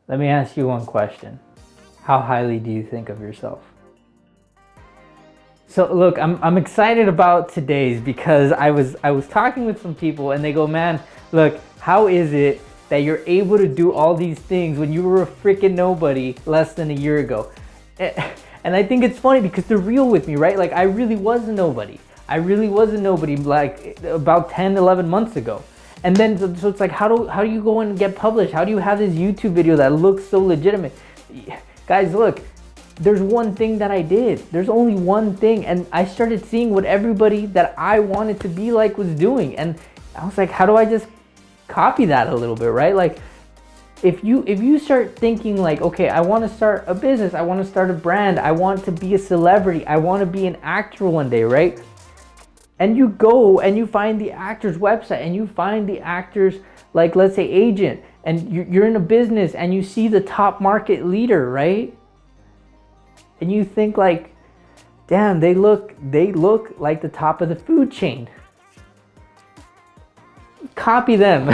Let me ask you one question. How highly do you think of yourself? So look, I'm excited about today's because I was talking with some people and they go, man, look, how is it that you're able to do all these things when you were a freaking nobody less than a year ago? And I think it's funny because they're real with me, right? Like I really was a nobody. I really was a nobody like about 10, 11 months ago. And then so it's like, how do you go and get published? How do you have this YouTube video that looks so legitimate? Guys, look, there's one thing that I did. There's only one thing. And I started seeing what everybody that I wanted to be like was doing. And I was like, how do I just copy that a little bit, right? Like if you start thinking like, okay, I want to start a business, I want to start a brand, I want to be a celebrity, I want to be an actor one day, right? And you go and you find the actor's website and you find the actor's, like, let's say agent, and you're in a business and you see the top market leader, right? And you think like, damn, they look like the top of the food chain. Copy them.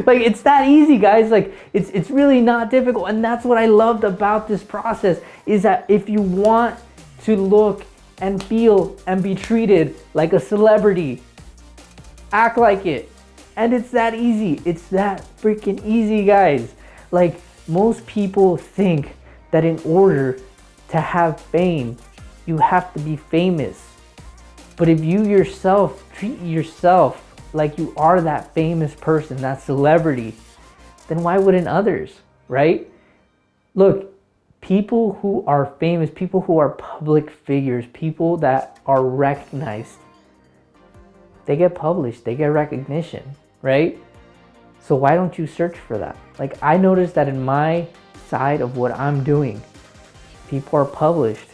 Like it's that easy, guys. Like it's really not difficult. And that's what I loved about this process, is that if you want to look and feel and be treated like a celebrity, act like it. And it's that easy. It's that freaking easy, guys. Like most people think that in order to have fame, you have to be famous. But if you yourself treat yourself like you are that famous person, that celebrity, then why wouldn't others, right? Look, people who are famous, people who are public figures, people that are recognized, they get published, they get recognition, right? So why don't you search for that? Like I noticed that in my side of what I'm doing, people are published,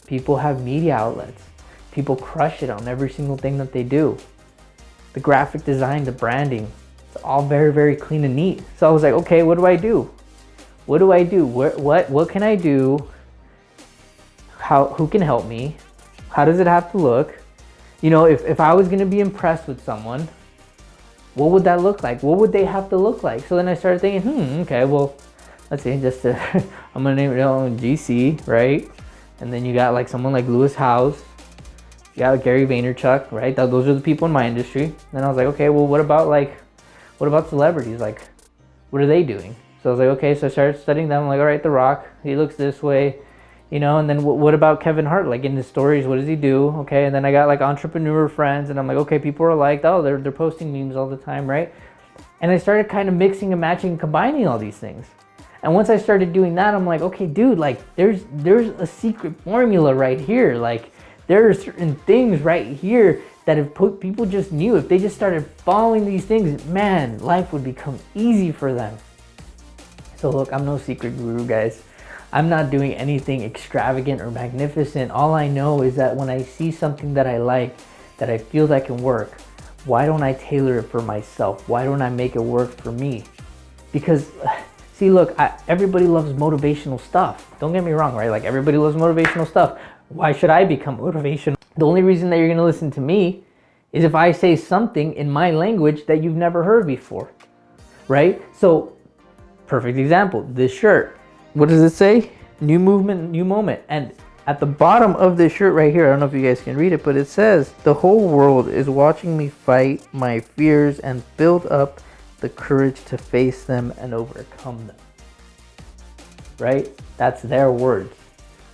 people have media outlets, people crush it on every single thing that they do. The graphic design, the branding, it's all very, very clean and neat. So I was like, okay, what do I do? What do I do? What can I do? Who can help me? How does it have to look? You know, if I was gonna be impressed with someone, what would that look like? What would they have to look like? So then I started thinking, okay, well, let's see, I'm gonna name it GC, right? And then you got like someone like Lewis Howes. You got Gary Vaynerchuk, right? Those are the people in my industry. Then I was like, okay, well, what about celebrities? Like, what are they doing? So I was like, okay, so I started studying them. I'm like, all right, The Rock, he looks this way, you know, and then what about Kevin Hart? Like in his stories, what does he do? Okay, and then I got like entrepreneur friends, and I'm like, okay, people are like, oh, they're posting memes all the time, right? And I started kind of mixing and matching and combining all these things. And once I started doing that, I'm like, okay, dude, like there's a secret formula right here. Like there are certain things right here that if people just knew, if they just started following these things, man, life would become easy for them. So look, I'm no secret guru, guys. I'm not doing anything extravagant or magnificent. All I know is that when I see something that I like, that I feel that can work, why don't I tailor it for myself? Why don't I make it work for me? Because see, look, everybody loves motivational stuff. Don't get me wrong, right? Like everybody loves motivational stuff. Why should I become motivational? The only reason that you're gonna listen to me is if I say something in my language that you've never heard before, right? So, perfect example, this shirt. What does it say? New movement, new moment. And at the bottom of this shirt right here, I don't know if you guys can read it, but it says, the whole world is watching me fight my fears and build up the courage to face them and overcome them. Right? That's their words.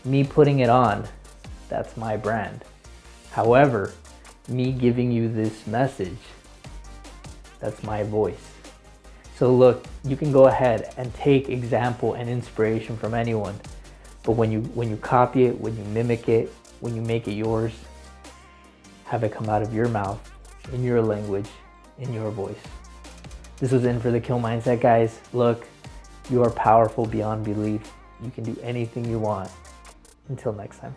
Me putting it on, that's my brand. However, me giving you this message, that's my voice. So look, you can go ahead and take example and inspiration from anyone, but when you copy it, when you mimic it, when you make it yours, have it come out of your mouth, in your language, in your voice. This was In for the Kill Mindset, guys. Look, you are powerful beyond belief. You can do anything you want. Until next time.